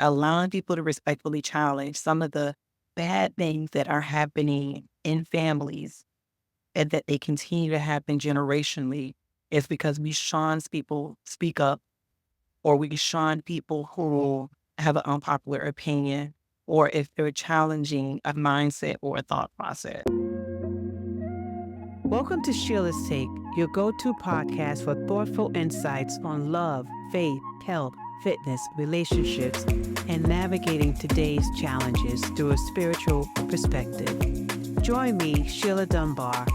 allowing people to respectfully challenge some of the bad things that are happening in families and that they continue to happen generationally is because we shun people speak up, or we shun people who have an unpopular opinion, or if they're challenging a mindset or a thought process. Welcome to Sheila's Take, your go-to podcast for thoughtful insights on love, faith, health, fitness, relationships, and navigating today's challenges through a spiritual perspective. Join me, Sheila Dunbar,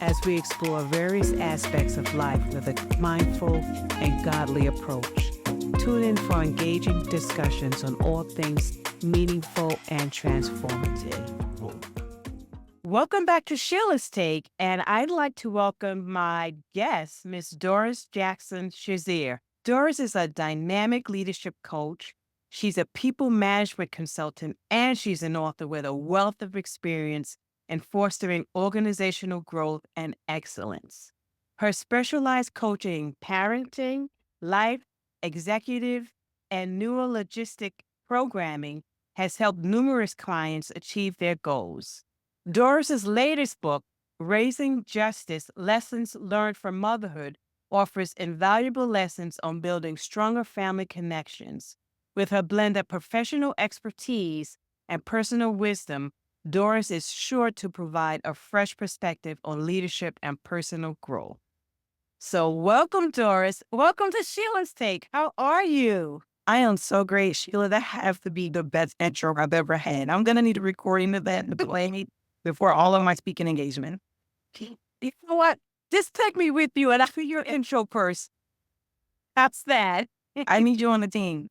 as we explore various aspects of life with a mindful and godly approach. Tune in for engaging discussions on all things meaningful and transformative. Welcome back to Sheila's Take, and I'd like to welcome my guest, Miss Doris Jackson Shazier. Doris is a dynamic leadership coach. She's a people management consultant, and she's an author with a wealth of experience in fostering organizational growth and excellence. Her specialized coaching, parenting, life, executive, and neuro-linguistic programming has helped numerous clients achieve their goals. Doris's latest book, Raising Justice: Lessons Learned from Motherhood, offers invaluable lessons on building stronger family connections. With her blend of professional expertise and personal wisdom, Doris is sure to provide a fresh perspective on leadership and personal growth. So welcome, Doris. Welcome to Sheila's Take. How are you? I am so great, Sheila. That has to be the best intro I've ever had. I'm going to need a recording of that to play before all of my speaking engagement. You know what? Just take me with you and I'll do your intro first. That's that. I need you on the team.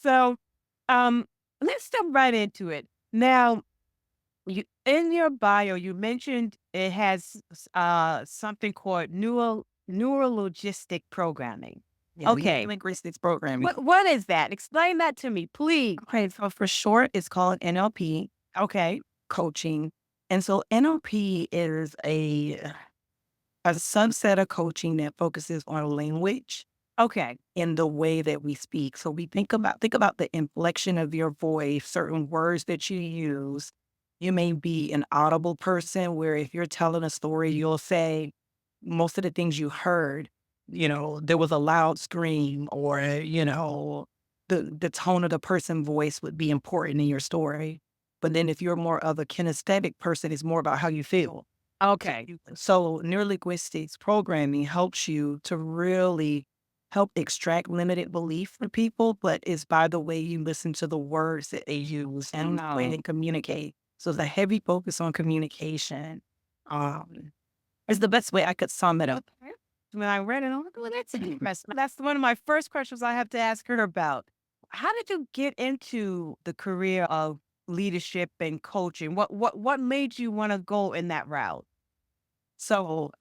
So, let's jump right into it. Now, you in your bio, you mentioned it has something called neuro-linguistic programming. Yeah, Okay. linguistics programming. What is that? Explain that to me, please. Okay, so for short, it's called NLP, Okay. coaching. And so NLP is a subset of coaching that focuses on language Okay. in the way that we speak. So we think about the inflection of your voice, certain words that you use. You may be an audible person where if you're telling a story, you'll say most of the things you heard, there was a loud scream, or, the tone of the person's voice would be important in your story. But then if you're more of a kinesthetic person, it's more about how you feel. Okay. So neurolinguistics programming helps you to really help extract limited belief from people, but it's by the way you listen to the words that they use and the way they communicate. So it's a heavy focus on communication. Is the best way I could sum it up. When I read it, I'm like, well, that's interesting. That's one of my first questions I have to ask her about. How did you get into the career of leadership and coaching? What made you want to go in that route? So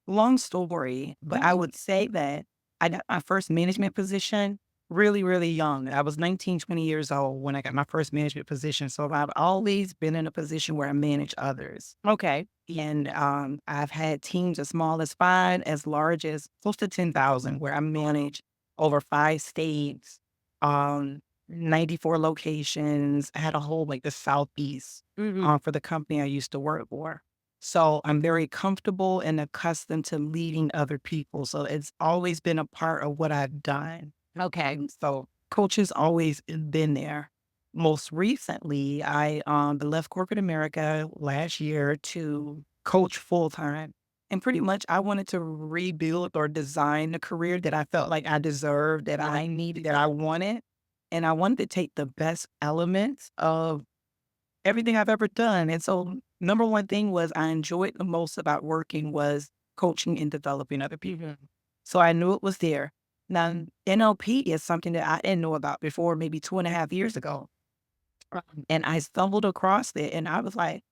long story, but I would say that I got my first management position really, really young. I was 19, 20 years old when I got my first management position. So I've always been in a position where I manage others. Okay. And I've had teams as small as 5, as large as close to 10,000, where I manage over 5 states, 94 locations. I had a whole, like the Southeast for the company I used to work for. So I'm very comfortable and accustomed to leading other people. So it's always been a part of what I've done. Okay. So coaching's always been there. Most recently, I left corporate America last year to coach full time. And pretty much I wanted to rebuild or design the career that I felt like I deserved, that I needed, that I wanted. And I wanted to take the best elements of everything I've ever done. And so number one thing was I enjoyed the most about working was coaching and developing other people. So I knew it was there. Now, NLP is something that I didn't know about before, maybe 2.5 years ago. And I stumbled across it and I was like,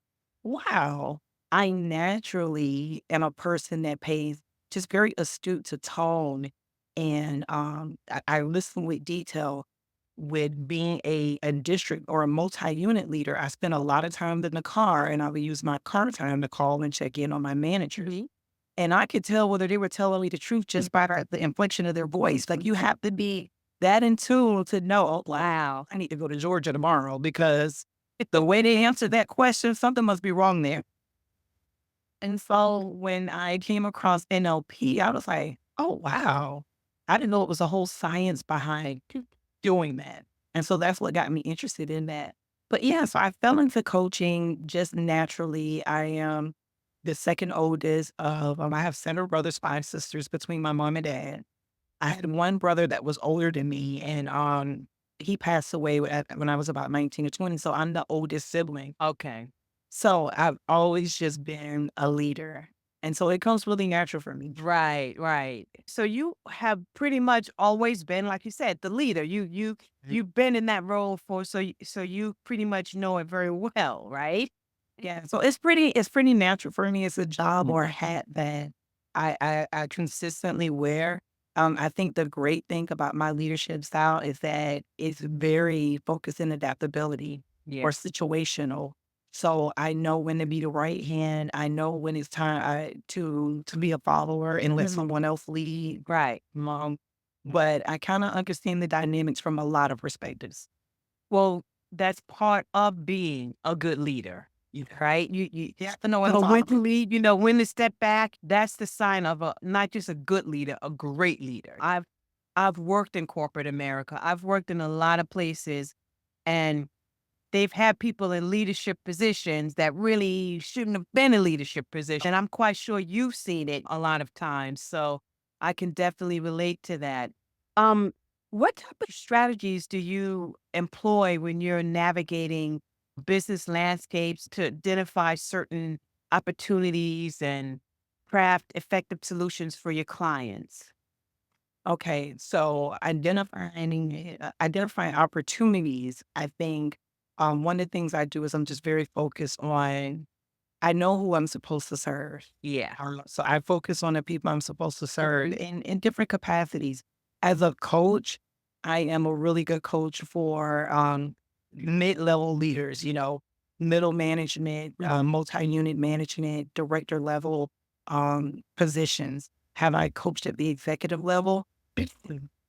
wow, I naturally am a person that pays just very astute to tone. And I listen with detail. With being a district or a multi-unit leader, I spent a lot of time in the car and I would use my car time to call and check in on my managers. And I could tell whether they were telling me the truth just by the inflection of their voice. Like you have to be that in tune to know, oh, wow, I need to go to Georgia tomorrow because the way they answered that question, something must be wrong there. And so when I came across NLP, I was like, oh, wow. I didn't know it was a whole science behind doing that. And so that's what got me interested in that. But yeah, so I fell into coaching just naturally. I am the second oldest of, I have 7 brothers, 5 sisters between my mom and dad. I had one brother that was older than me, and he passed away when I was about 19 or 20. So I'm the oldest sibling. Okay. So I've always just been a leader. And so it comes really natural for me. Right, right. So you have pretty much always been, like you said, the leader. You've been in that role for so you pretty much know it very well, right? Yeah. So it's pretty natural for me. It's a job or a hat that I consistently wear. I think the great thing about my leadership style is that it's very focused in adaptability Yeah. or situational. So I know when to be the right hand. I know when it's time to be a follower and let someone else lead. Right. But I kind of understand the dynamics from a lot of perspectives. Well, that's part of being a good leader, right? You have to know what know I'm when talking to lead, you know when to step back. That's the sign of a not just a good leader, a great leader. I've worked in corporate America. I've worked in a lot of places, and they've had people in leadership positions that really shouldn't have been in leadership position. And I'm quite sure you've seen it a lot of times. So I can definitely relate to that. Um, what type of strategies do you employ when you're navigating business landscapes to identify certain opportunities and craft effective solutions for your clients? Okay, so identifying opportunities, I think one of the things I do is I'm just very focused on I know who I'm supposed to serve. Yeah. So I focus on the people I'm supposed to serve in different capacities. As a coach, I am a really good coach for mid-level leaders, middle management, multi-unit management, director level positions. Have I coached at the executive level?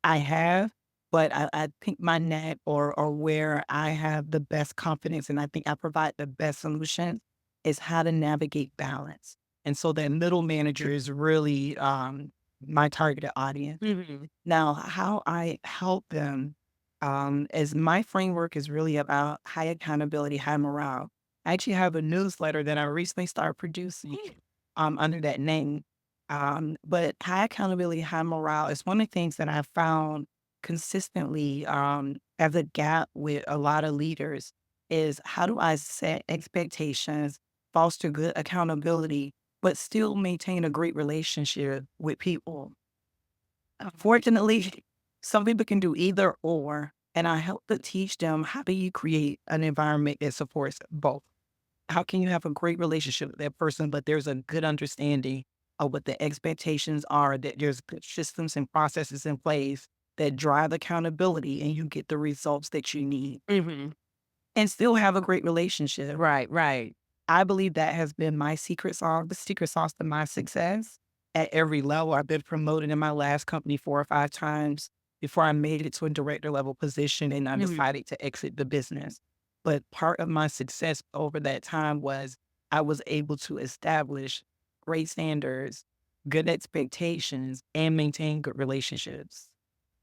I have, but I think my net or where I have the best confidence and I think I provide the best solution is how to navigate balance. And so that middle manager is really my targeted audience. Mhm. Now, how I help them is my framework is really about high accountability, high morale. I actually have a newsletter that I recently started producing under that name. But high accountability, high morale is one of the things that I've found consistently as a gap with a lot of leaders is how do I set expectations, foster good accountability, but still maintain a great relationship with people. Unfortunately, some people can do either or, and I help to teach them how do you create an environment that supports both. How can you have a great relationship with that person, but there's a good understanding of what the expectations are, that there's good systems and processes in place that drive accountability and you get the results that you need Mhm. and still have a great relationship. Right, right. I believe that has been my secret sauce, the secret sauce to my success at every level. I've been promoted in my last company 4 or 5 times before I made it to a director level position and I Mhm. decided to exit the business. But part of my success over that time was I was able to establish great standards, good expectations, and maintain good relationships.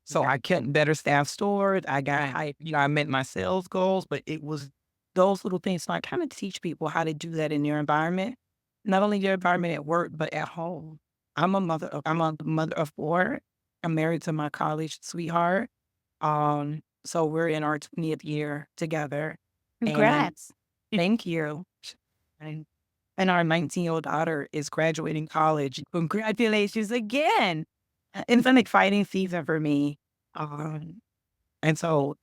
So I kept better staff stores. I got high, I met my sales goals, but it was those little things. So I kind of teach people how to do that in their environment, not only their environment at work, but at home. I'm a mother of 4. I'm married to my college sweetheart. So we're in our 20th year together. And Congrats. thank you. And, and our 19-year-old daughter is graduating college. Congratulations again. It's an exciting season for me. Um, and so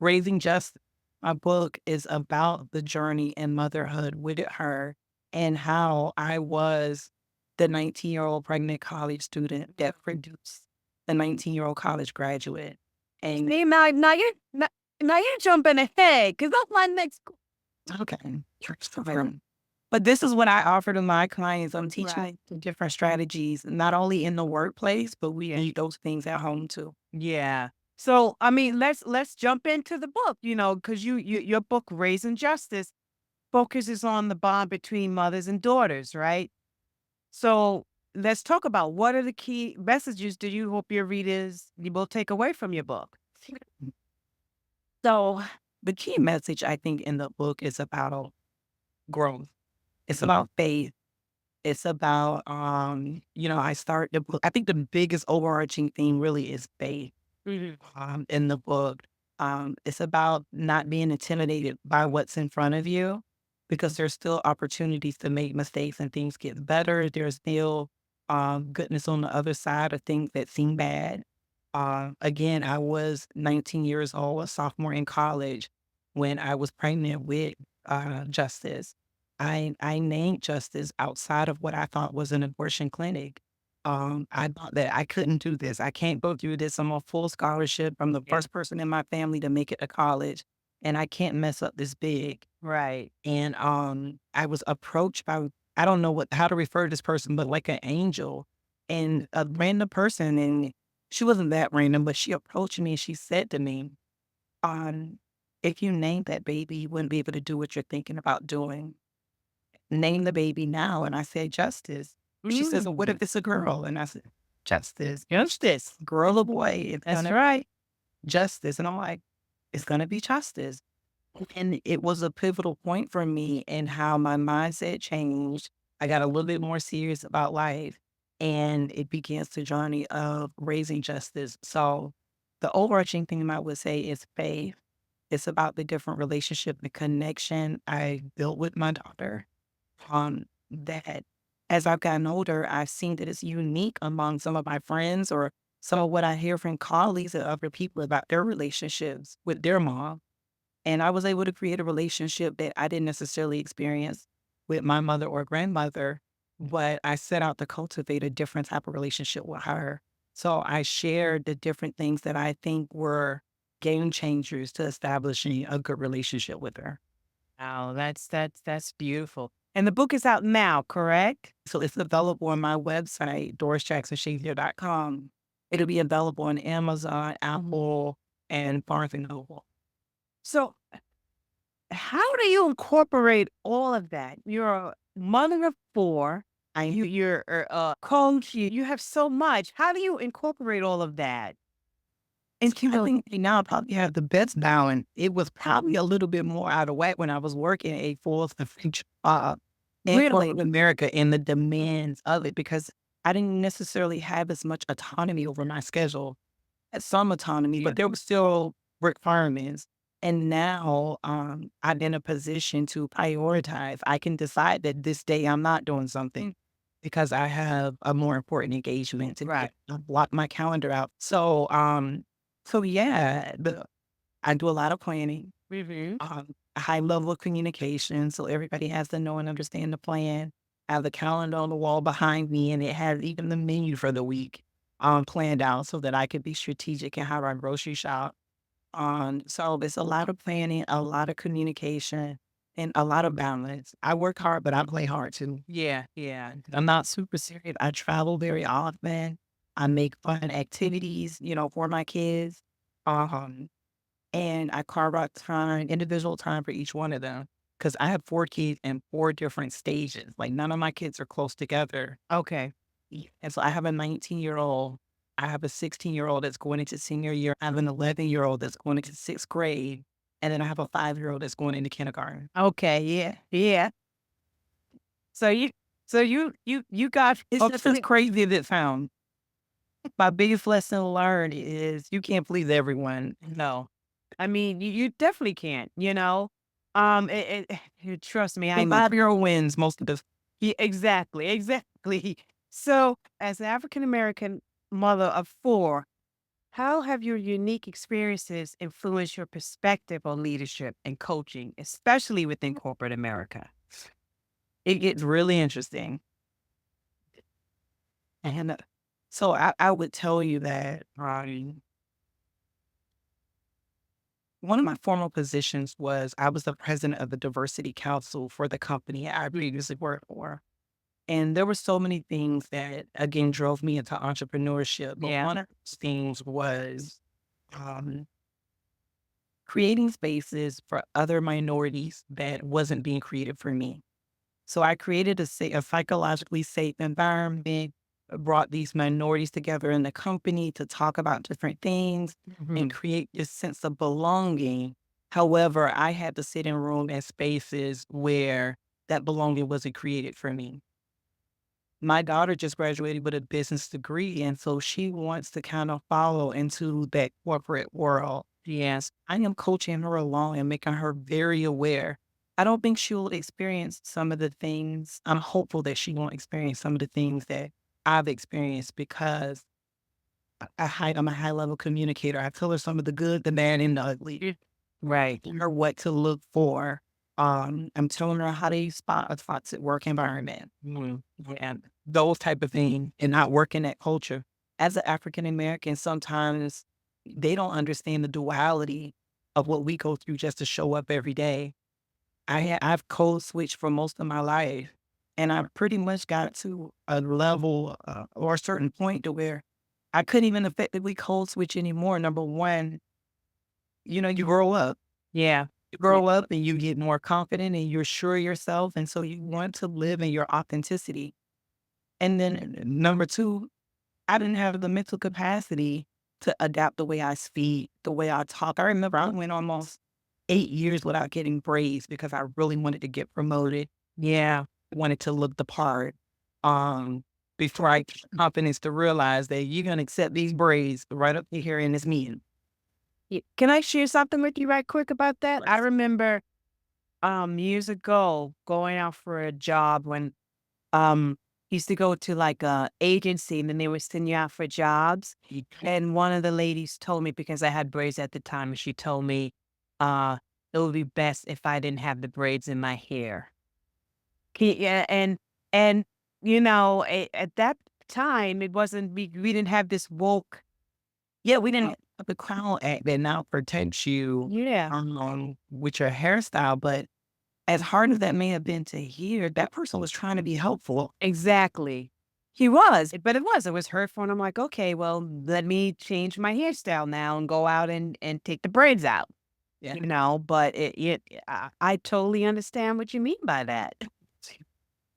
Raising Just, my book is about the journey in motherhood with her and how I was the 19-year-old pregnant college student that produced the 19-year-old college graduate. And See, now you're jumping ahead because that's my next. okay, but this is what I offer to my clients. I'm teaching Right. them different strategies, not only in the workplace, but we need those things at home too. Yeah. So, I mean, let's jump into the book, because your book, Raising Justice, focuses on the bond between mothers and daughters, right? So let's talk about what are the key messages do you hope your readers you will take away from your book? So the key message I think in the book is about growth. It's about faith. It's about, I start the book. I think the biggest overarching theme really is faith Mhm. in the book. It's about not being intimidated by what's in front of you because there's still opportunities to make mistakes and things get better. There's still goodness on the other side of things that seem bad. Again, I was 19 years old, a sophomore in college, when I was pregnant with Justice. I named Justice outside of what I thought was an abortion clinic. I thought that I couldn't do this. I can't go through this. I'm on full scholarship. I'm the Yeah. first person in my family to make it to college, and I can't mess up this big. Right. And I was approached by, I don't know how to refer to this person, but like an angel and a random person. And she wasn't that random, but she approached me and she said to me, um, if you named that baby, you wouldn't be able to do what you're thinking about doing. Name the baby now. And I said, Justice. She says, well, what if Mm. it's a girl? And I said, Justice. Justice. Girl or boy, it's That's gonna right. be justice. And I'm like, it's gonna be justice. And it was a pivotal point for me in how my mindset changed. I got a little bit more serious about life, and it begins the journey of raising justice. So the overarching theme I would say is faith. It's about the different relationship, the connection I built with my daughter. That as I've gotten older, I've seen that it's unique among some of my friends or some of what I hear from colleagues and other people about their relationships with their mom. And I was able to create a relationship that I didn't necessarily experience with my mother or grandmother, but I set out to cultivate a different type of relationship with her. So I shared the different things that I think were game changers to establishing a good relationship with her. Oh, that's beautiful. And the book is out now, correct? So it's available on my website, DorisJacksonShazier.com. It'll be available on Amazon, Apple, and Barnes and Noble. So how do you incorporate all of that? You're a mother of four. You're a coach. You have so much. How do you incorporate all of that? And I think now I probably have the best balance. It was probably a little bit more out of whack when I was working a full future job in Really? corporate America and the demands of it because I didn't necessarily have as much autonomy over my schedule. Had some autonomy, Yeah. but there were still requirements. And now I'm in a position to prioritize. I can decide that this day I'm not doing something because I have a more important engagement to Right. block my calendar out. So yeah, I do a lot of planning, Mm-hmm. a high level of communication, so everybody has to know and understand the plan. I have the calendar on the wall behind me, and it has even the menu for the week planned out so that I could be strategic in how I grocery shop. So it's a lot of planning, a lot of communication, and a lot of balance. I work hard, but I play hard too. Yeah. Yeah. I'm not super serious. I travel very often. I make fun activities, for my kids. Um, and I carve out time, individual time for each one of them. Cause I have 4 kids in 4 different stages. Like none of my kids are close together. Okay. And so I have a 19-year-old. I have a 16-year-old that's going into senior year. I have an 11-year-old that's going into sixth grade. And then I have a 5-year-old that's going into kindergarten. Okay. Yeah. Yeah. So you got It's just as crazy as it sounds. My biggest lesson learned is you can't please everyone. no. I mean, you definitely can't. Trust me. A I know. 5-year-old wins most of the. Yeah, exactly. Exactly. So, as an African American mother of four, how have your unique experiences influenced your perspective on leadership and coaching, especially within corporate America? It gets really interesting. And so I would tell you that one of my formal positions was I was the president of the diversity council for the company I previously worked for. And there were so many things that, again, drove me into entrepreneurship. But Yeah. one of those things was um, creating spaces for other minorities that wasn't being created for me. So I created a psychologically safe environment, brought these minorities together in the company to talk about different things and Mhm. create this sense of belonging. However, I had to sit in room and spaces where that belonging wasn't created for me. My daughter just graduated with a business degree, and so she wants to kind of follow into that corporate world. Yes, I am coaching her along and making her very aware. I don't think she'll experience some of the things. I'm hopeful that she won't experience some of the things that I've experienced because I'm a high level communicator. I tell her some of the good, the bad, and the ugly. Right. Telling her what to look for. I'm telling her how to spot a toxic work environment, and those type of things, and not work in that culture. As an African American, sometimes they don't understand the duality of what we go through just to show up every day. I've code switched for most of my life, and I pretty much got to a level or a certain point to where I couldn't even effectively code switch anymore. Number one, you grow up. Yeah. You grow up and you get more confident and you're sure of yourself. And so you want to live in your authenticity. And then number two, I didn't have the mental capacity to adapt the way I speak, the way I talk. I remember I went almost 8 years without getting braids because I really wanted to get promoted. Yeah. Wanted to look the part. Um, Before I get the confidence to realize that you're gonna accept these braids right up here in this meeting. Can I share something with you right quick about that? I remember years ago going out for a job when used to go to like a agency and then they would send you out for jobs. And one of the ladies told me because I had braids at the time, and she told me uh it would be best if I didn't have the braids in my hair. Yeah, and at that time it wasn't we didn't have this woke. Yeah, we didn't have the Crown Act that now protects you Yeah. with your hairstyle, but as hard as that may have been to hear, that person was trying to be helpful. Exactly. He was, but it was hurtful, and I'm like, "Okay, well, let me change my hairstyle now and go out and take the braids out." Yeah. But I totally understand what you mean by that.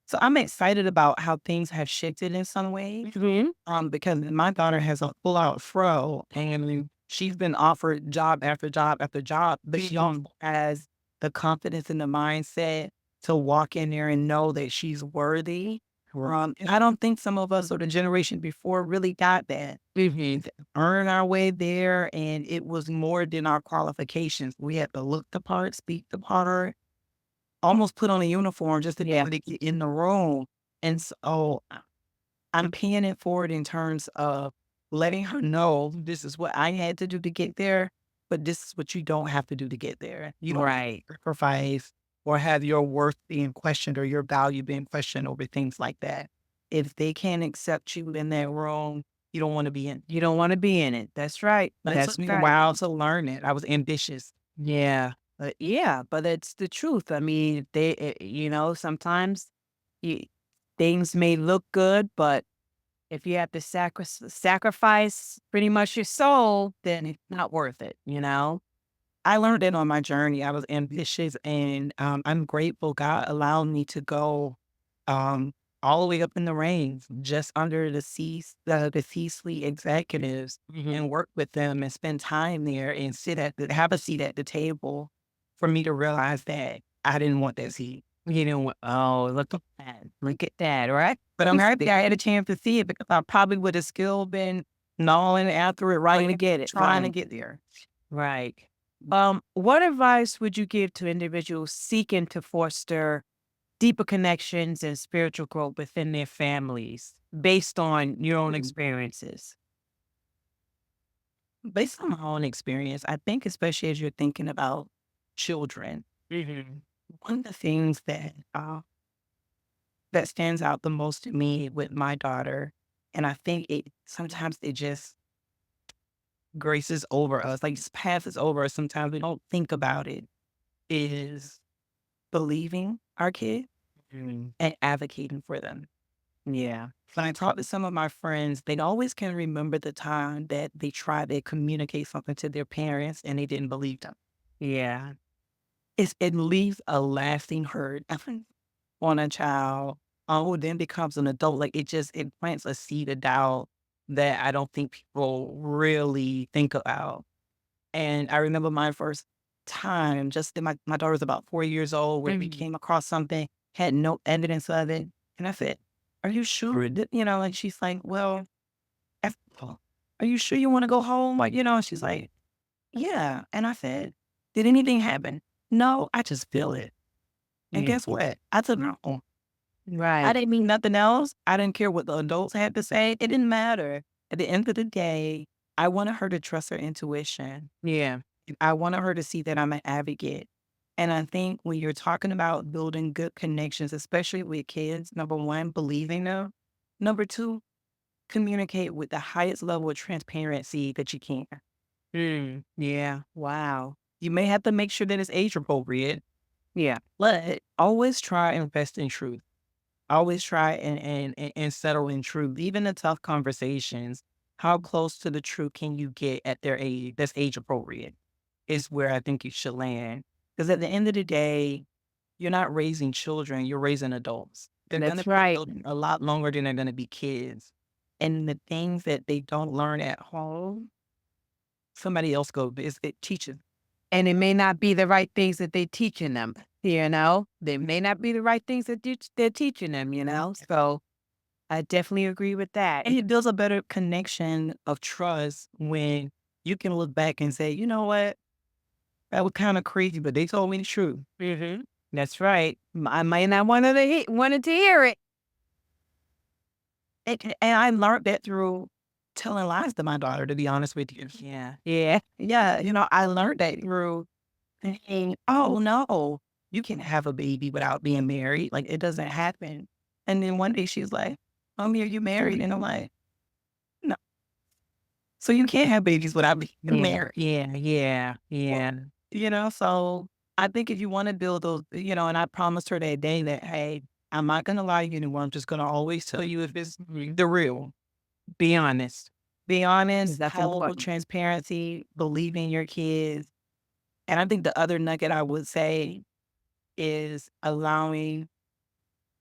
So I'm excited about how things have shifted in some ways. Mhm. Because my daughter has a full out fro and she's been offered job after job after job, but she also has the confidence and the mindset to walk in there and know that she's worthy. And I don't think some of us or the generation before really got that. To earn our way there, and it was more than our qualifications. We had to look the part, speak the part, almost put on a uniform just to be able to get in the room. And so I'm paying it forward in terms of letting her know this is what I had to do to get there, but this is what you don't have to do to get there. You don't have to Right. sacrifice or have your worth being questioned or your value being questioned over things like that. If they can't accept you in that room, you don't want to be in. You don't wanna be in it. That's right. But it That's took me a right. while to learn it. I was ambitious. Yeah. But it's the truth. I mean, sometimes y things may look good, but if you have to sacrifice pretty much your soul, then it's not worth it, you know? I learned it on my journey. I was ambitious and I'm grateful God allowed me to go um, all the way up in the ranks, just under the C-suite executives and work with them and spend time there and have a seat at the table for me to realize that I didn't want that seat. Oh, look at that. Look at that, right? But I'm happy I had a chance to see it because I probably would have still been gnawing after it, Trying to right? get it. Trying to Right. get there. Right. What advice would you give to individuals seeking to foster deeper connections and spiritual growth within their families based on your own experiences? Based on my own experience, I think especially as you're thinking about children, Mhm. one of the things that stands out the most to me with my daughter, and I think it just graces over us, like just passes over us. Sometimes we don't think about it. Is believing our kids Mhm. and advocating for them. Yeah. When I talk to some of my friends, they always can remember the time that they tried to communicate something to their parents and they didn't believe them. Yeah. It leaves a lasting hurt on a child who then becomes an adult. Like it plants a seed of doubt that I don't think people really think about. And I remember my first time, just that my daughter was about 4 years old, where we Mhm. came across something, had no evidence of it. And I said, "Are you sure?" And she's like, "Well, F- are you sure you want to go home?" And she's like, "Yeah." And I said, "Did anything happen?" "No, I just feel it." And Yeah. guess what? I took her home. I Right. didn't mean nothing else. I didn't care what the adults had to say. It didn't matter. At the end of the day, I wanted her to trust her intuition. Yeah. I wanted her to see that I'm an advocate. And I think when you're talking about building good connections, especially with kids, number one, believing them. Number two, communicate with the highest level of transparency that you can. Yeah. Wow. You may have to make sure that it's age appropriate, Yeah. but always try and invest in truth. Always try and settle in truth. Even the tough conversations, how close to the truth can you get at their age that's age appropriate is where I think you should land. Because at the end of the day, you're not raising children, you're raising adults. They're gonna That's be right. children a lot longer than they're gonna be kids. And the things that they don't learn at home, somebody else it teaches. And it may not be the right things that they're teaching them, you know? They may not be the right things that they're teaching them, you know? So I definitely agree with that. And it builds a better connection of trust when you can look back and say, you know what? That was kind of crazy, but they told me the truth. That's right. I might not wanted to hear it. And I learned that through telling lies to my daughter, to be honest with you. Yeah. Yeah. Yeah, I learned that through thinking, oh no, you can have a baby without being married. Like it doesn't happen. And then one day she's like, Mommy, are you married? And I'm like, no. So you can't have babies without being Yeah. married. Yeah. Yeah. Well, Yeah. so I think if you want to build those, and I promised her that day that, hey, I'm not going to lie to you anymore. I'm just going to always tell you if it's the real. Be honest. Be honest, That's have a little important. transparency, believe in your kids. And I think the other nugget I would say is allowing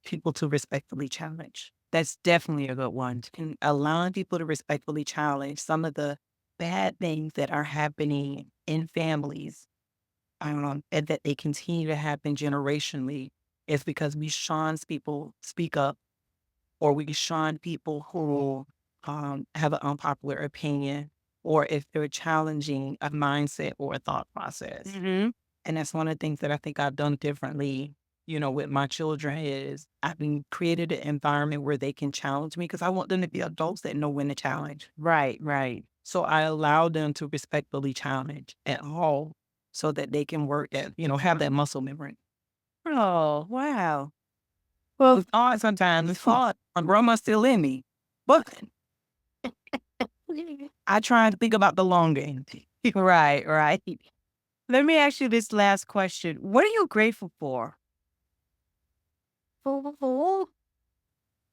people to respectfully challenge. That's definitely a good one. And allowing people to respectfully challenge some of the bad things that are happening in families, and that they continue to happen generationally is because we shun people speak up, or we shun people who have an unpopular opinion, or if they're challenging a mindset or a thought process. Hmm. And that's one of the things that I think I've done differently, with my children is I've been created an environment where they can challenge me because I want them to be adults that know when to challenge. Right. Right. So I allow them to respectfully challenge at all so that they can work at, have that muscle memory. Oh, wow. Well, It's hard sometimes. It's hard. My grandma's still in me. But I try to think about the long game. right. Right. Let me ask you this last question. What are you grateful for? You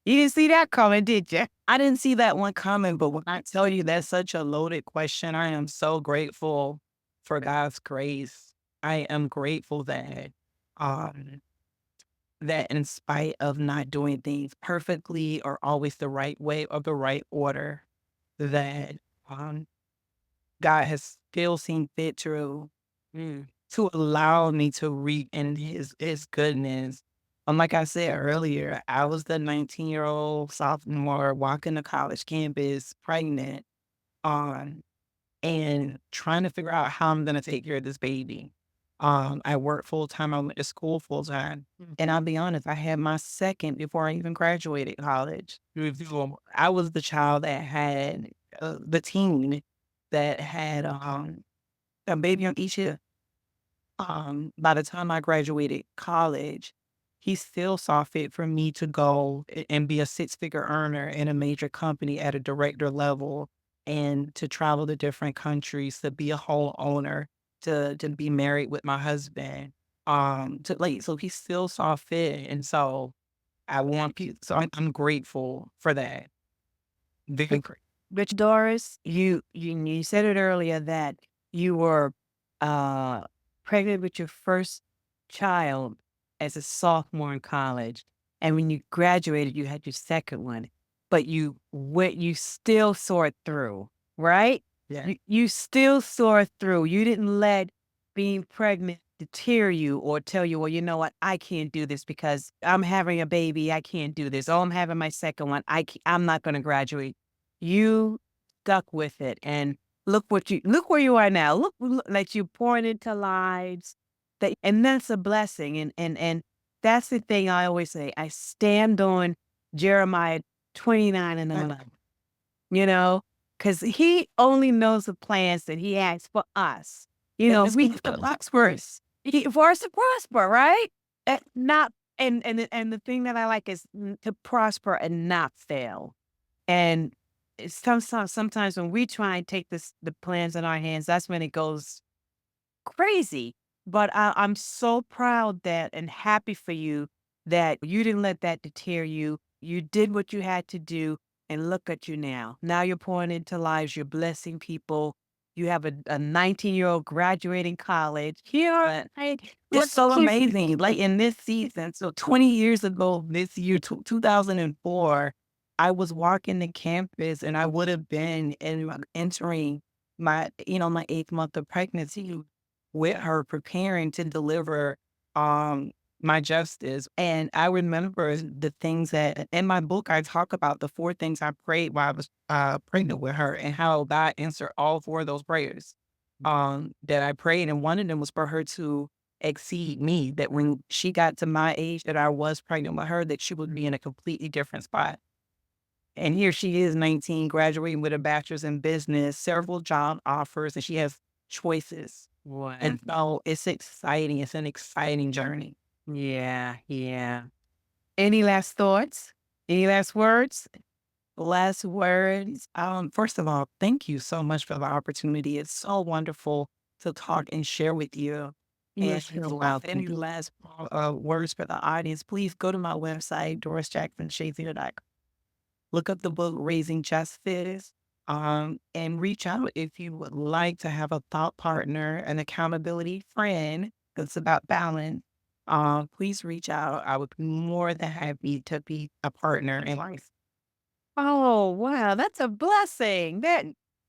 didn't see that coming, did you? I didn't see that one coming, but when I tell you that's such a loaded question, I am so grateful for God's grace. I am grateful um, that in spite of not doing things perfectly or always the right way or the right order, that um, God has still seen fit Mm. to allow me to reap in his goodness. Like I said earlier, I was the 19-year-old sophomore walking the college campus pregnant, um, and trying to figure out how I'm gonna take care of this baby. I work full time, I went to school full time. And I'll be honest, I had my second before I even graduated college. I was the child that had the teen that had a baby on each hip. By the time I graduated college, he still saw fit for me to go and be a six-figure earner in a major company at a director level and to travel to different countries, to be a whole owner, to be married with my husband. So he still saw fit. And so I want people, so I'm grateful for that. Very great. Rich Doris, you said it earlier that you were uh, pregnant with your first child as a sophomore in college, and when you graduated, you had your second one, but you still saw it through, right? Yeah. You still saw it through. You didn't let being pregnant deter you or tell you, well, you know what, I can't do this because I'm having a baby. I can't do this. Oh, I'm having my second one. I'm not going to graduate. You stuck with it, and look where you are now. Look that you poured into lives and that's a blessing. And that's the thing I always say. I stand on Jeremiah 29 and 11, you know, because he only knows the plans that he has for us. You And know, it's we the prosperous. for us to prosper, right? Not and the thing that I like is to prosper and not fail. And it's sometimes when we try and take the plans in our hands, that's when it goes crazy. But I'm so proud that and happy for you that you didn't let that deter you. You did what you had to do, and look at you now. Now you're pouring into lives. You're blessing people. You have a 19-year-old graduating college. Here, It's so amazing. Like in this season, so 20 years ago, this year, 2004, I was walking the campus and I would have been entering my 8th month of pregnancy with her preparing to deliver my justice. And I remember the things that in my book, I talk about the 4 things I prayed while I was pregnant with her and how God answered all 4 of those prayers that I prayed. And one of them was for her to exceed me, that when she got to my age that I was pregnant with her, that she would be in a completely different spot. And here she is, 19, graduating with a bachelor's in business, several job offers, and she has choices. What? And so it's exciting. It's an exciting journey. Yeah, yeah. Any last thoughts? Any last words? Last words. First of all, thank you so much for the opportunity. It's so wonderful to talk and share with you. And Yes, you're any welcome. last words for the audience, please go to my website, DorisJacksonShazier.com. Look up the book Raising Justice, and reach out if you would like to have a thought partner, an accountability friend that's about balance. Please reach out. I would be more than happy to be a partner in life. Oh, wow, that's a blessing.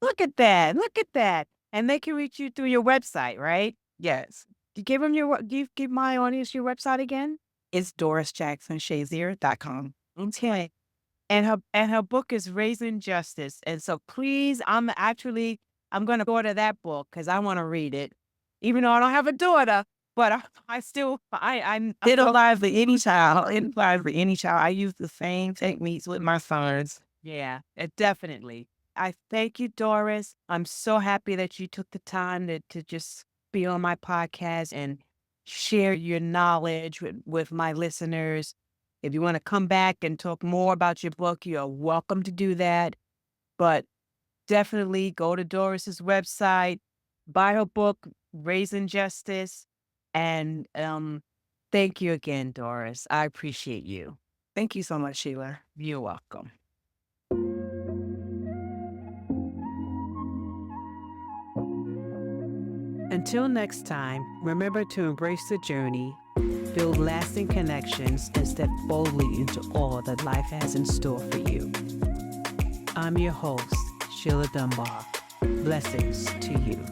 Look at that. Look at that. And they can reach you through your website, right? Yes, You give them give my audience your website again? it's DorisJacksonShazier.com. Okay. And her book is Raising Justice. And so please, I'm gonna order that book because I want to read it. Even though I don't have a daughter, but I still I'm It applies to any child. It applies to any child. I use the same techniques with my sons. yeah, definitely. I thank you, Doris. I'm so happy that you took the time to just be on my podcast and share your knowledge with my listeners. If you want to come back and talk more about your book, you're welcome to do that. But definitely go to Doris's website, buy her book, Raising Justice. And thank you again, Doris. I appreciate you. Thank you so much, Sheila. You're welcome. Until next time, remember to embrace the journey, build lasting connections, and step boldly into all that life has in store for you. I'm your host, Sheila Dunbar. Blessings to you.